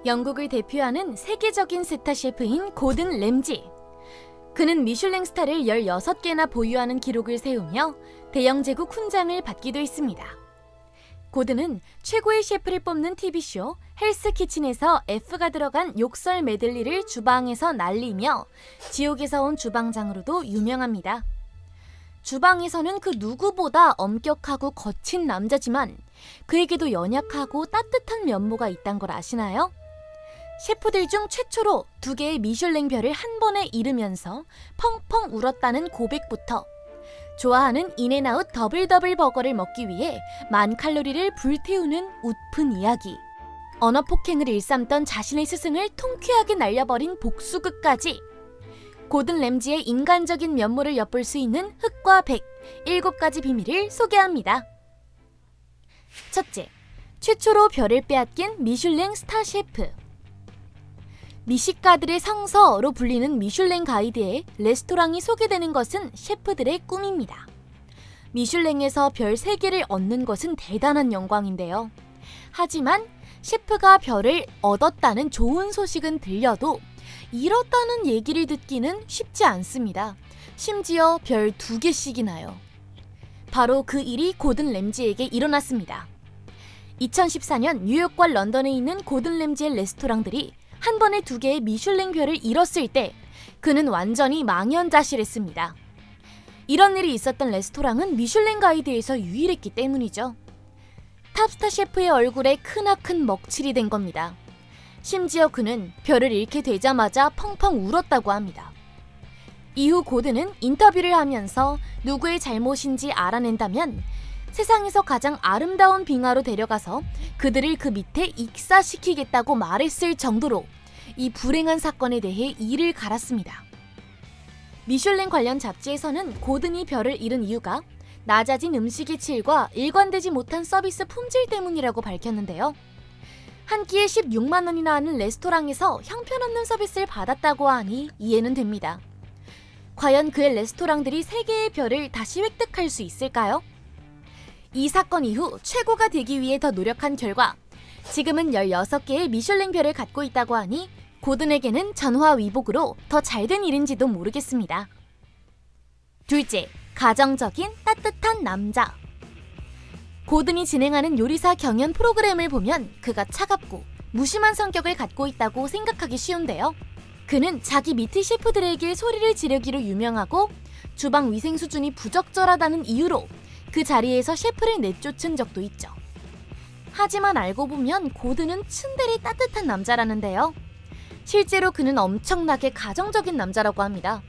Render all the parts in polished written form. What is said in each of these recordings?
영국을 대표하는 세계적인 스타 셰프인 고든 램지. 그는 미슐랭 스타를 16개나 보유하는 기록을 세우며 대영 제국 훈장을 받기도 했습니다. 고든은 최고의 셰프를 뽑는 TV쇼 헬스 키친에서 F가 들어간 욕설 메들리를 주방에서 날리며 지옥에서 온 주방장으로도 유명합니다. 주방에서는 그 누구보다 엄격하고 거친 남자지만 그에게도 연약하고 따뜻한 면모가 있단 걸 아시나요? 셰프들 중 최초로 2개의 미슐랭 별을 한 번에 잃으면서 펑펑 울었다는 고백부터 좋아하는 인앤아웃 더블 버거를 먹기 위해 10,000칼로리를 불태우는 웃픈 이야기, 언어 폭행을 일삼던 자신의 스승을 통쾌하게 날려버린 복수극까지 고든 램지의 인간적인 면모를 엿볼 수 있는 흑과 백 7가지 비밀을 소개합니다. 첫째, 최초로 별을 빼앗긴 미슐랭 스타 셰프. 미식가들의 성서로 불리는 미슐랭 가이드에 레스토랑이 소개되는 것은 셰프들의 꿈입니다. 미슐랭에서 별 3개를 얻는 것은 대단한 영광인데요. 하지만 셰프가 별을 얻었다는 좋은 소식은 들려도 잃었다는 얘기를 듣기는 쉽지 않습니다. 심지어 별 2개씩이나요. 바로 그 일이 고든 램지에게 일어났습니다. 2014년 뉴욕과 런던에 있는 고든 램지의 레스토랑들이 한 번에 2개의 미슐랭 별을 잃었을 때 그는 완전히 망연자실했습니다. 이런 일이 있었던 레스토랑은 미슐랭 가이드에서 유일했기 때문이죠. 탑스타 셰프의 얼굴에 크나큰 먹칠이 된 겁니다. 심지어 그는 별을 잃게 되자마자 펑펑 울었다고 합니다. 이후 고든은 인터뷰를 하면서 누구의 잘못인지 알아낸다면 세상에서 가장 아름다운 빙하로 데려가서 그들을 그 밑에 익사시키겠다고 말했을 정도로 이 불행한 사건에 대해 이를 갈았습니다. 미슐랭 관련 잡지에서는 고든이 별을 잃은 이유가 낮아진 음식의 질과 일관되지 못한 서비스 품질 때문이라고 밝혔는데요. 한 끼에 16만 원이나 하는 레스토랑에서 형편없는 서비스를 받았다고 하니 이해는 됩니다. 과연 그의 레스토랑들이 3개의 별을 다시 획득할 수 있을까요? 이 사건 이후 최고가 되기 위해 더 노력한 결과 지금은 16개의 미슐랭 별을 갖고 있다고 하니 고든에게는 전화위복으로 더 잘된 일인지도 모르겠습니다. 둘째, 가정적인 따뜻한 남자. 고든이 진행하는 요리사 경연 프로그램을 보면 그가 차갑고 무심한 성격을 갖고 있다고 생각하기 쉬운데요. 그는 자기 밑의 셰프들에게 소리를 지르기로 유명하고 주방 위생 수준이 부적절하다는 이유로 그 자리에서 셰프를 내쫓은 적도 있죠. 하지만 알고 보면 고든은 츤데레 따뜻한 남자라는데요. 실제로 그는 엄청나게 가정적인 남자라고 합니다.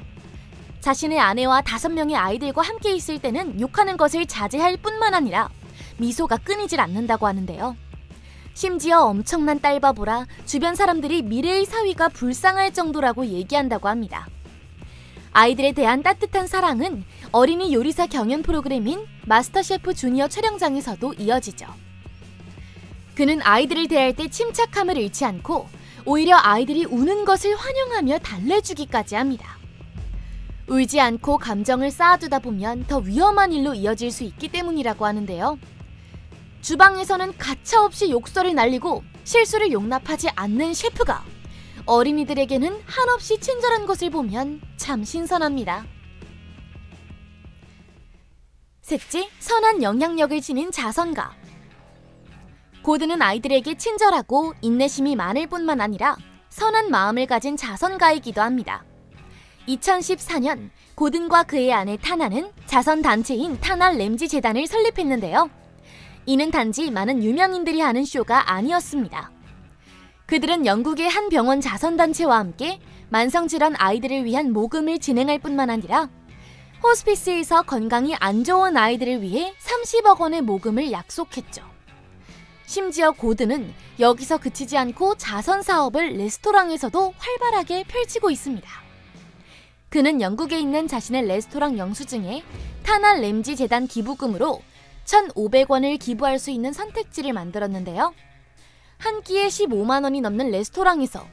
자신의 아내와 5명의 아이들과 함께 있을 때는 욕하는 것을 자제할 뿐만 아니라 미소가 끊이질 않는다고 하는데요. 심지어 엄청난 딸바보라 주변 사람들이 미래의 사위가 불쌍할 정도라고 얘기한다고 합니다. 아이들에 대한 따뜻한 사랑은 어린이 요리사 경연 프로그램인 마스터셰프 주니어 촬영장에서도 이어지죠. 그는 아이들을 대할 때 침착함을 잃지 않고 오히려 아이들이 우는 것을 환영하며 달래주기까지 합니다. 울지 않고 감정을 쌓아두다 보면 더 위험한 일로 이어질 수 있기 때문이라고 하는데요. 주방에서는 가차없이 욕설을 날리고 실수를 용납하지 않는 셰프가 어린이들에게는 한없이 친절한 것을 보면 참 신선합니다. 셋째, 선한 영향력을 지닌 자선가. 고든은 아이들에게 친절하고 인내심이 많을 뿐만 아니라 선한 마음을 가진 자선가이기도 합니다. 2014년 고든과 그의 아내 타나는 자선단체인 타나 램지 재단을 설립했는데요. 이는 단지 많은 유명인들이 하는 쇼가 아니었습니다. 그들은 영국의 한 병원 자선단체와 함께 만성질환 아이들을 위한 모금을 진행할 뿐만 아니라 호스피스에서 건강이 안 좋은 아이들을 위해 30억 원의 모금을 약속했죠. 심지어 고든은 여기서 그치지 않고 자선 사업을 레스토랑에서도 활발하게 펼치고 있습니다. 그는 영국에 있는 자신의 레스토랑 영수증에 타나 램지 재단 기부금으로 1,500원을 기부할 수 있는 선택지를 만들었는데요. 한 끼에 15만 원이 넘는 레스토랑에서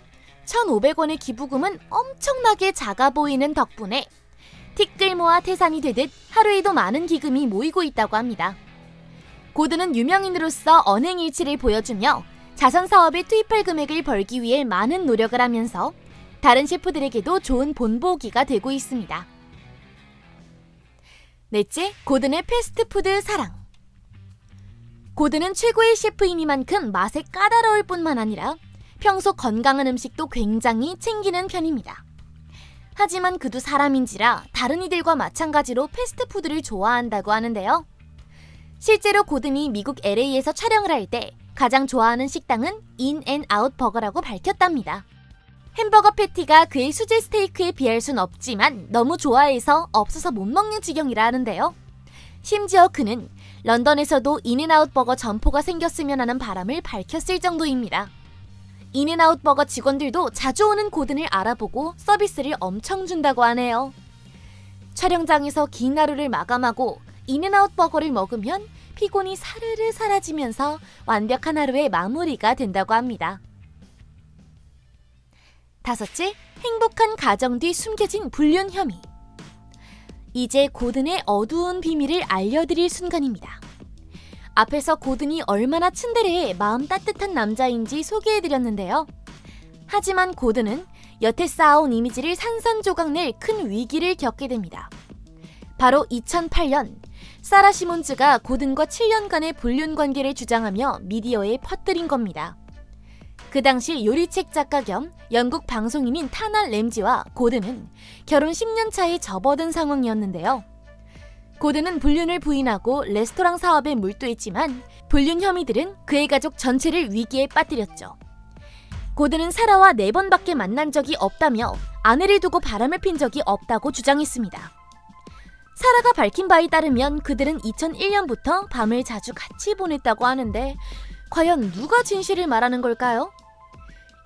1,500원의 기부금은 엄청나게 작아 보이는 덕분에 티끌모아 태산이 되듯 하루에도 많은 기금이 모이고 있다고 합니다. 고든은 유명인으로서 언행일치를 보여주며 자선 사업에 투입할 금액을 벌기 위해 많은 노력을 하면서 다른 셰프들에게도 좋은 본보기가 되고 있습니다. 넷째, 고든의 패스트푸드 사랑. 고든은 최고의 셰프이니만큼 맛에 까다로울 뿐만 아니라 평소 건강한 음식도 굉장히 챙기는 편입니다. 하지만 그도 사람인지라 다른 이들과 마찬가지로 패스트푸드를 좋아한다고 하는데요. 실제로 고든이 미국 LA에서 촬영을 할 때 가장 좋아하는 식당은 인앤아웃 버거라고 밝혔답니다. 햄버거 패티가 그의 수제 스테이크에 비할 순 없지만 너무 좋아해서 없어서 못 먹는 지경이라 하는데요. 심지어 그는 런던에서도 인앤아웃 버거 점포가 생겼으면 하는 바람을 밝혔을 정도입니다. 인앤아웃 버거 직원들도 자주 오는 고든을 알아보고 서비스를 엄청 준다고 하네요. 촬영장에서 긴 하루를 마감하고 인앤아웃 버거를 먹으면 피곤이 사르르 사라지면서 완벽한 하루의 마무리가 된다고 합니다. 다섯째, 행복한 가정 뒤 숨겨진 불륜 혐의. 이제 고든의 어두운 비밀을 알려드릴 순간입니다. 앞에서 고든이 얼마나 츤데레에 마음 따뜻한 남자인지 소개해드렸는데요. 하지만 고든은 여태 쌓아온 이미지를 산산조각낼 큰 위기를 겪게 됩니다. 바로 2008년 사라 시몬즈가 고든과 7년간의 불륜 관계를 주장하며 미디어에 퍼뜨린 겁니다. 그 당시 요리책 작가 겸 영국 방송인인 타나 램지와 고든은 결혼 10년 차에 접어든 상황이었는데요. 고든은 불륜을 부인하고 레스토랑 사업에 몰두했지만 불륜 혐의들은 그의 가족 전체를 위기에 빠뜨렸죠. 고든은 사라와 4번밖에 만난 적이 없다며 아내를 두고 바람을 핀 적이 없다고 주장했습니다. 사라가 밝힌 바에 따르면 그들은 2001년부터 밤을 자주 같이 보냈다고 하는데 과연 누가 진실을 말하는 걸까요?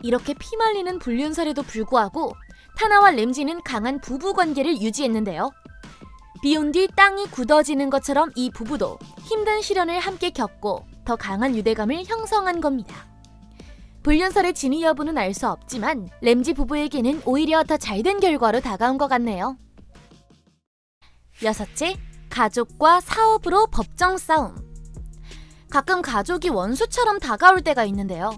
이렇게 피말리는 불륜 사례도 불구하고 타나와 램지는 강한 부부 관계를 유지했는데요. 비온 뒤 땅이 굳어지는 것처럼 이 부부도 힘든 시련을 함께 겪고 더 강한 유대감을 형성한 겁니다. 불륜설의 진위 여부는 알 수 없지만 램지 부부에게는 오히려 더 잘된 결과로 다가온 것 같네요. 여섯째, 가족과 사업으로 법정 싸움. 가끔 가족이 원수처럼 다가올 때가 있는데요.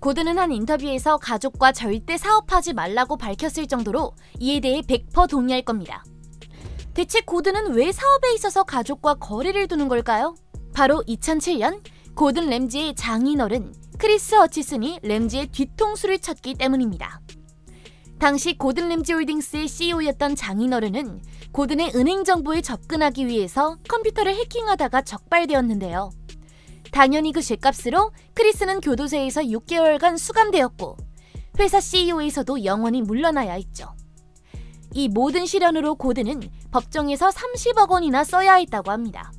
고든은 한 인터뷰에서 가족과 절대 사업하지 말라고 밝혔을 정도로 이에 대해 100% 동의할 겁니다. 대체 고든은 왜 사업에 있어서 가족과 거리를 두는 걸까요? 바로 2007년 고든 램지의 장인어른 크리스 허치슨이 램지의 뒤통수를 쳤기 때문입니다. 당시 고든 램지 홀딩스의 CEO였던 장인어른은 고든의 은행 정보에 접근하기 위해서 컴퓨터를 해킹하다가 적발되었는데요. 당연히 그 죗값으로 크리스는 교도소에서 6개월간 수감되었고 회사 CEO에서도 영원히 물러나야 했죠. 이 모든 시련으로 고든은 법정에서 30억 원이나 써야 했다고 합니다.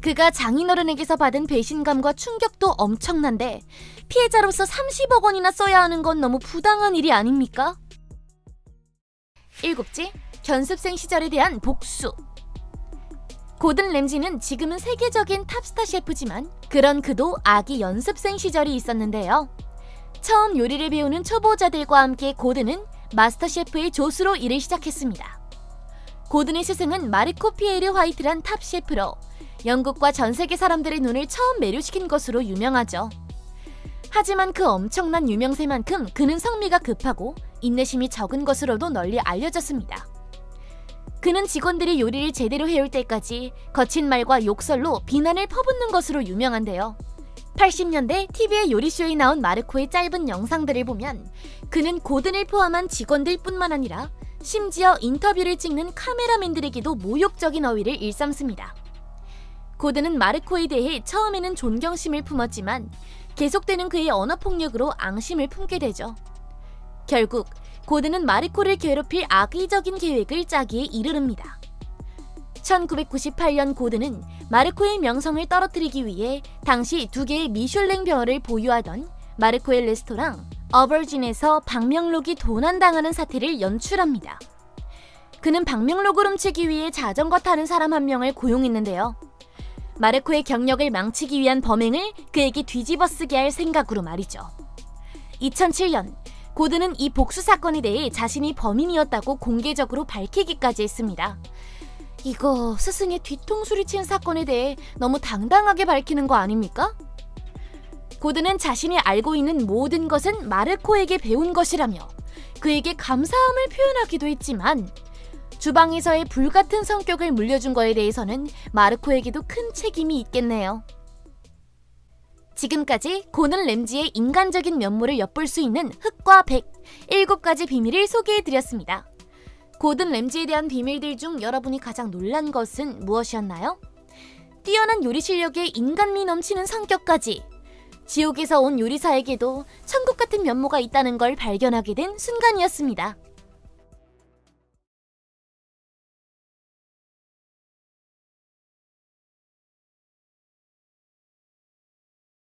그가 장인어른에게서 받은 배신감과 충격도 엄청난데 피해자로서 30억 원이나 써야 하는 건 너무 부당한 일이 아닙니까? 일곱째, 연습생 시절에 대한 복수. 고든 램지는 지금은 세계적인 탑스타 셰프지만 그런 그도 아기 연습생 시절이 있었는데요. 처음 요리를 배우는 초보자들과 함께 고든은 마스터 셰프의 조수로 일을 시작했습니다. 고든의 스승은 마르코 피에르 화이트란 탑 셰프로 영국과 전 세계 사람들의 눈을 처음 매료시킨 것으로 유명하죠. 하지만 그 엄청난 유명세만큼 그는 성미가 급하고 인내심이 적은 것으로도 널리 알려졌습니다. 그는 직원들이 요리를 제대로 해올 때까지 거친 말과 욕설로 비난을 퍼붓는 것으로 유명한데요. 80년대 TV의 요리쇼에 나온 마르코의 짧은 영상들을 보면 그는 고든을 포함한 직원들 뿐만 아니라 심지어 인터뷰를 찍는 카메라맨들에게도 모욕적인 어휘를 일삼습니다. 고든은 마르코에 대해 처음에는 존경심을 품었지만 계속되는 그의 언어폭력으로 앙심을 품게 되죠. 결국 고든은 마르코를 괴롭힐 악의적인 계획을 짜기에 이르릅니다. 1998년 고든은 마르코의 명성을 떨어뜨리기 위해 당시 2개의 미슐랭 별을 보유하던 마르코의 레스토랑 어버진에서 방명록이 도난당하는 사태를 연출합니다. 그는 방명록을 훔치기 위해 자전거 타는 사람 한 명을 고용했는데요. 마르코의 경력을 망치기 위한 범행을 그에게 뒤집어쓰게 할 생각으로 말이죠. 2007년 고든은 이 복수 사건에 대해 자신이 범인이었다고 공개적으로 밝히기까지 했습니다. 이거 스승의 뒤통수를 친 사건에 대해 너무 당당하게 밝히는 거 아닙니까? 고든은 자신이 알고 있는 모든 것은 마르코에게 배운 것이라며 그에게 감사함을 표현하기도 했지만 주방에서의 불같은 성격을 물려준 거에 대해서는 마르코에게도 큰 책임이 있겠네요. 지금까지 고든 램지의 인간적인 면모를 엿볼 수 있는 흑과 백 7가지 비밀을 소개해드렸습니다. 고든 램지에 대한 비밀들 중 여러분이 가장 놀란 것은 무엇이었나요? 뛰어난 요리 실력에 인간미 넘치는 성격까지 지옥에서 온 요리사에게도 천국 같은 면모가 있다는 걸 발견하게 된 순간이었습니다.